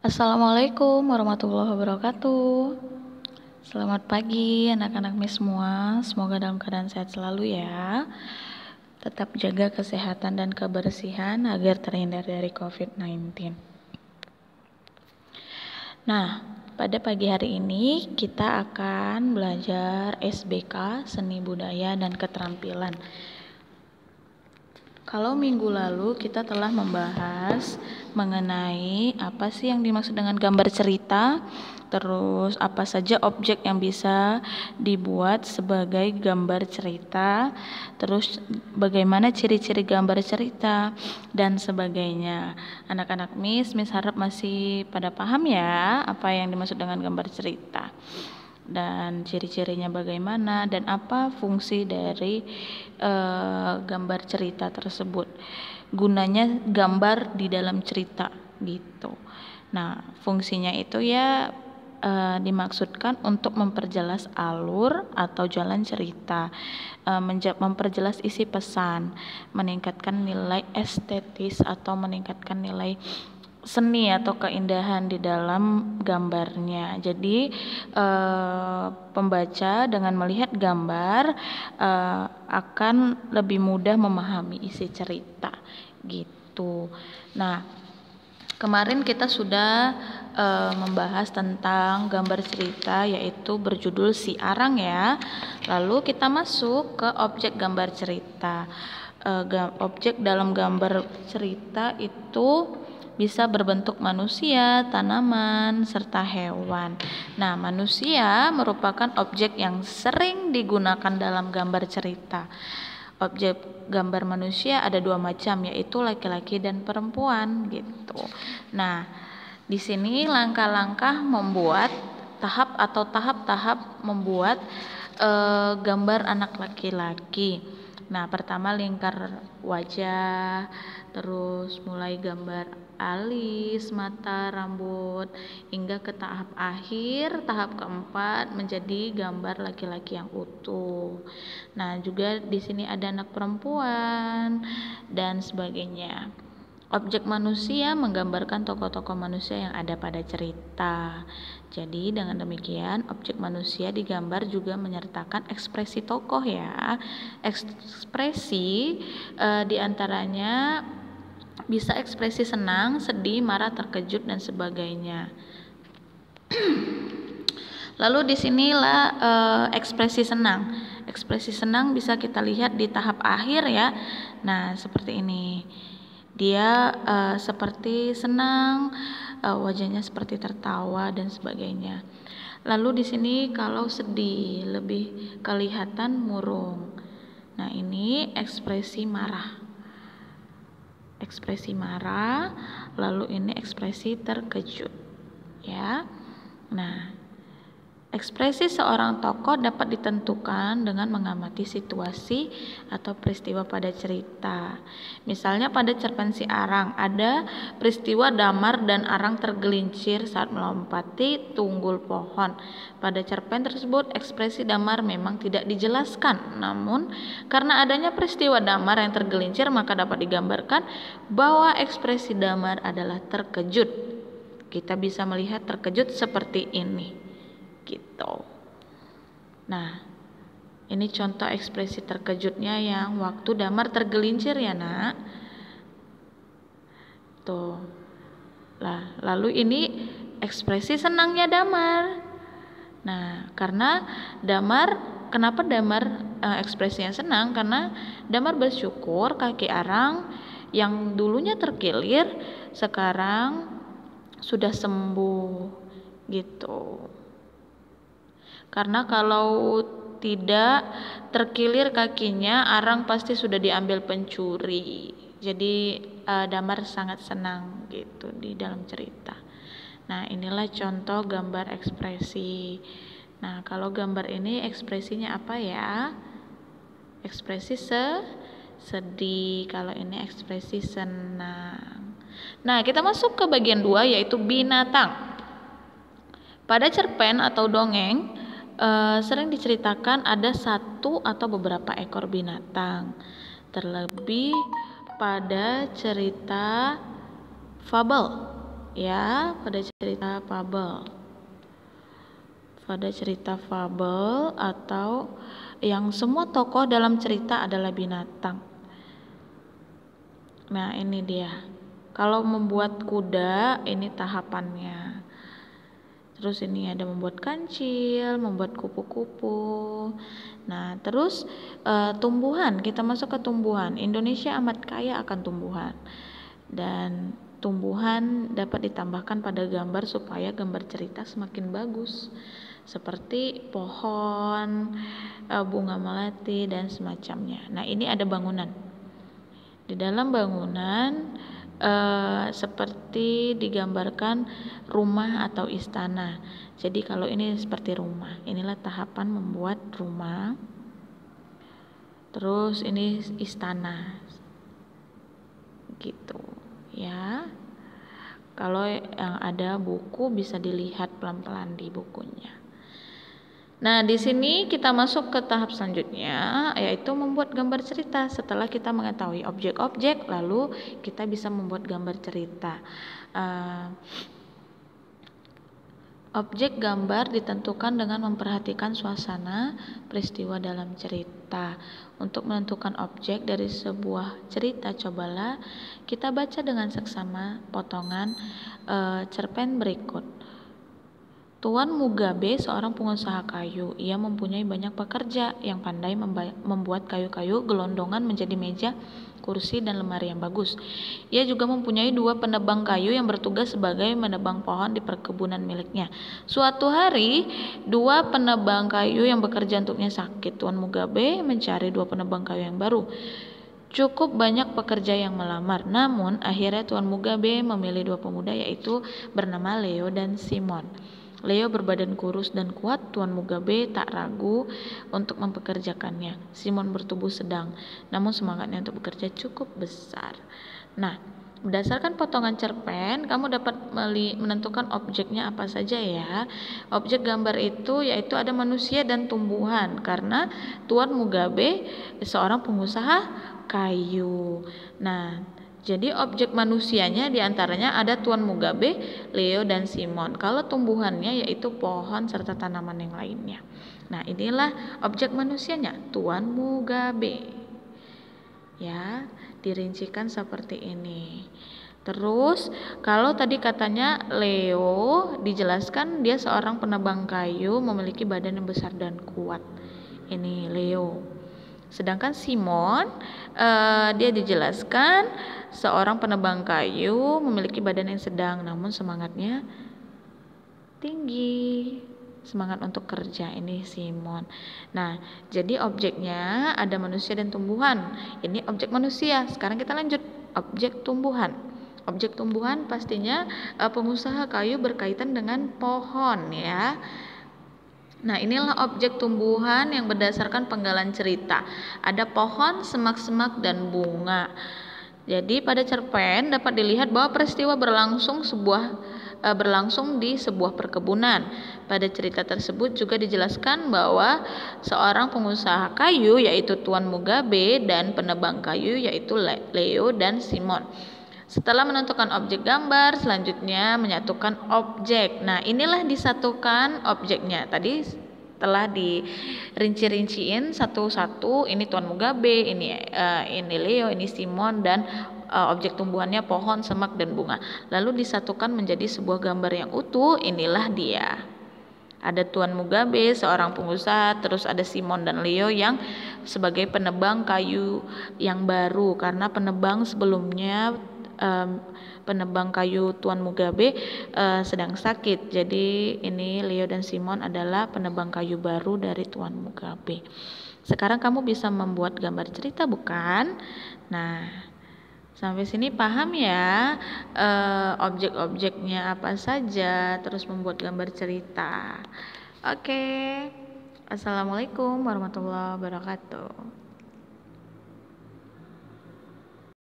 Assalamualaikum warahmatullahi wabarakatuh. Selamat pagi anak-anak Miss semua. Semoga dalam keadaan sehat selalu ya. Tetap jaga kesehatan dan kebersihan agar terhindar dari COVID-19. Nah, pada pagi hari ini kita akan belajar SBK, Seni Budaya dan Keterampilan. Kalau minggu lalu kita telah membahas mengenai apa sih yang dimaksud dengan gambar cerita, terus apa saja objek yang bisa dibuat sebagai gambar cerita, terus bagaimana ciri-ciri gambar cerita dan sebagainya. Anak-anak Miss harap masih pada paham ya apa yang dimaksud dengan gambar cerita dan ciri-cirinya bagaimana dan apa fungsi dari gambar cerita tersebut, gunanya gambar di dalam cerita gitu. Nah, fungsinya itu ya dimaksudkan untuk memperjelas alur atau jalan cerita, memperjelas isi pesan, meningkatkan nilai estetis atau meningkatkan nilai seni atau keindahan di dalam gambarnya. Jadi pembaca dengan melihat gambar akan lebih mudah memahami isi cerita gitu. Nah, kemarin kita sudah membahas tentang gambar cerita, yaitu berjudul Si Arang ya. Lalu kita masuk ke objek gambar cerita. Objek dalam gambar cerita itu bisa berbentuk manusia, tanaman, serta hewan. Nah, manusia merupakan objek yang sering digunakan dalam gambar cerita. Objek gambar manusia ada dua macam, yaitu laki-laki dan perempuan gitu. Nah, di sini langkah-langkah membuat tahap-tahap membuat gambar anak laki-laki. Nah, pertama lingkar wajah, terus mulai gambar alis, mata, rambut, hingga ke tahap akhir, tahap keempat menjadi gambar laki-laki yang utuh. Nah, juga di sini ada anak perempuan dan sebagainya. Objek manusia menggambarkan tokoh-tokoh manusia yang ada pada cerita. Jadi dengan demikian objek manusia digambar juga menyertakan ekspresi tokoh ya. Ekspresi diantaranya bisa ekspresi senang, sedih, marah, terkejut dan sebagainya. Lalu disinilah ekspresi senang. Ekspresi senang bisa kita lihat di tahap akhir ya. Nah, seperti ini. Dia seperti senang, wajahnya seperti tertawa dan sebagainya. Lalu di sini kalau sedih lebih kelihatan murung. Nah, ini ekspresi marah. Ekspresi marah, lalu ini ekspresi terkejut. Ya. Nah, ekspresi seorang tokoh dapat ditentukan dengan mengamati situasi atau peristiwa pada cerita. Misalnya pada cerpen Si Arang ada peristiwa Damar dan Arang tergelincir saat melompati tunggul pohon. Pada cerpen tersebut ekspresi Damar memang tidak dijelaskan, namun karena adanya peristiwa Damar yang tergelincir maka dapat digambarkan bahwa ekspresi Damar adalah terkejut. Kita bisa melihat terkejut seperti ini. Gitu. Nah, ini contoh ekspresi terkejutnya yang waktu Damar tergelincir ya nak. Tuh. Lah, lalu ini ekspresi senangnya Damar. Nah, karena kenapa Damar ekspresinya senang? Karena Damar bersyukur kaki Arang yang dulunya terkilir sekarang sudah sembuh gitu. Karena kalau tidak terkilir kakinya, Arang pasti sudah diambil pencuri. Jadi Damar sangat senang gitu di dalam cerita. Nah, inilah contoh gambar ekspresi. Nah, kalau gambar ini ekspresinya apa ya? Ekspresi sedih. Kalau ini ekspresi senang. Nah, kita masuk ke bagian 2 yaitu binatang. Pada cerpen atau dongeng sering diceritakan ada satu atau beberapa ekor binatang. Terlebih pada cerita fabel ya, pada cerita fabel. Pada cerita fabel atau yang semua tokoh dalam cerita adalah binatang. Nah, ini dia. Kalau membuat kuda, ini tahapannya. Terus ini ada membuat kancil, membuat kupu-kupu. Nah, terus tumbuhan, kita masuk ke tumbuhan. Indonesia amat kaya akan tumbuhan. Dan tumbuhan dapat ditambahkan pada gambar supaya gambar cerita semakin bagus. Seperti pohon, bunga melati, dan semacamnya. Nah, ini ada bangunan. Di dalam bangunan seperti digambarkan rumah atau istana. Jadi kalau ini seperti rumah, inilah tahapan membuat rumah. Terus ini istana, gitu ya. Kalau yang ada buku bisa dilihat pelan-pelan di bukunya. Nah, di sini kita masuk ke tahap selanjutnya, yaitu membuat gambar cerita. Setelah kita mengetahui objek-objek, lalu kita bisa membuat gambar cerita. Objek gambar ditentukan dengan memperhatikan suasana peristiwa dalam cerita. Untuk menentukan objek dari sebuah cerita, cobalah kita baca dengan seksama potongan cerpen berikut. Tuan Mugabe seorang pengusaha kayu. Ia mempunyai banyak pekerja yang pandai membuat kayu-kayu gelondongan menjadi meja, kursi, dan lemari yang bagus. Ia juga mempunyai 2 penebang kayu yang bertugas sebagai menebang pohon di perkebunan miliknya. Suatu hari, 2 penebang kayu yang bekerja untuknya sakit. Tuan Mugabe mencari 2 penebang kayu yang baru. Cukup banyak pekerja yang melamar, namun akhirnya Tuan Mugabe memilih 2 pemuda, yaitu bernama Leo dan Simon. Leo berbadan kurus dan kuat, Tuan Mugabe tak ragu untuk mempekerjakannya. Simon bertubuh sedang, namun semangatnya untuk bekerja cukup besar. Nah, berdasarkan potongan cerpen, kamu dapat menentukan objeknya apa saja ya. Objek gambar itu yaitu ada manusia dan tumbuhan, karena Tuan Mugabe seorang pengusaha kayu. Nah, jadi objek manusianya diantaranya ada Tuan Mugabe, Leo, dan Simon. Kalau tumbuhannya yaitu pohon serta tanaman yang lainnya. Nah, inilah objek manusianya, Tuan Mugabe. Ya, dirincikan seperti ini. Terus kalau tadi katanya Leo, dijelaskan dia seorang penebang kayu memiliki badan yang besar dan kuat. Ini Leo. Sedangkan Simon dia dijelaskan seorang penebang kayu memiliki badan yang sedang, namun semangatnya tinggi, semangat untuk kerja. Ini Simon. Nah, jadi objeknya ada manusia dan tumbuhan. Ini objek manusia. Sekarang kita lanjut objek tumbuhan. Objek tumbuhan pastinya pengusaha kayu berkaitan dengan pohon ya. Nah, inilah objek tumbuhan yang berdasarkan penggalan cerita. Ada pohon, semak-semak, dan bunga. Jadi pada cerpen dapat dilihat bahwa peristiwa berlangsung di sebuah perkebunan. Pada cerita tersebut juga dijelaskan bahwa seorang pengusaha kayu yaitu Tuan Mugabe dan penebang kayu yaitu Leo dan Simon. Setelah menentukan objek gambar, selanjutnya menyatukan objek. Nah, inilah disatukan objeknya. Tadi telah dirinci-rinciin satu-satu. Ini Tuan Mugabe, ini Leo, ini Simon, dan objek tumbuhannya pohon, semak, dan bunga. Lalu disatukan menjadi sebuah gambar yang utuh. Inilah dia. Ada Tuan Mugabe, seorang pengusaha, terus ada Simon dan Leo yang sebagai penebang kayu yang baru, karena penebang sebelumnya penebang kayu Tuan Mugabe sedang sakit. Jadi ini Leo dan Simon adalah penebang kayu baru dari Tuan Mugabe. Sekarang kamu bisa membuat gambar cerita, bukan? Nah, sampai sini paham ya objek-objeknya apa saja, terus membuat gambar cerita. Oke. Assalamualaikum warahmatullahi wabarakatuh.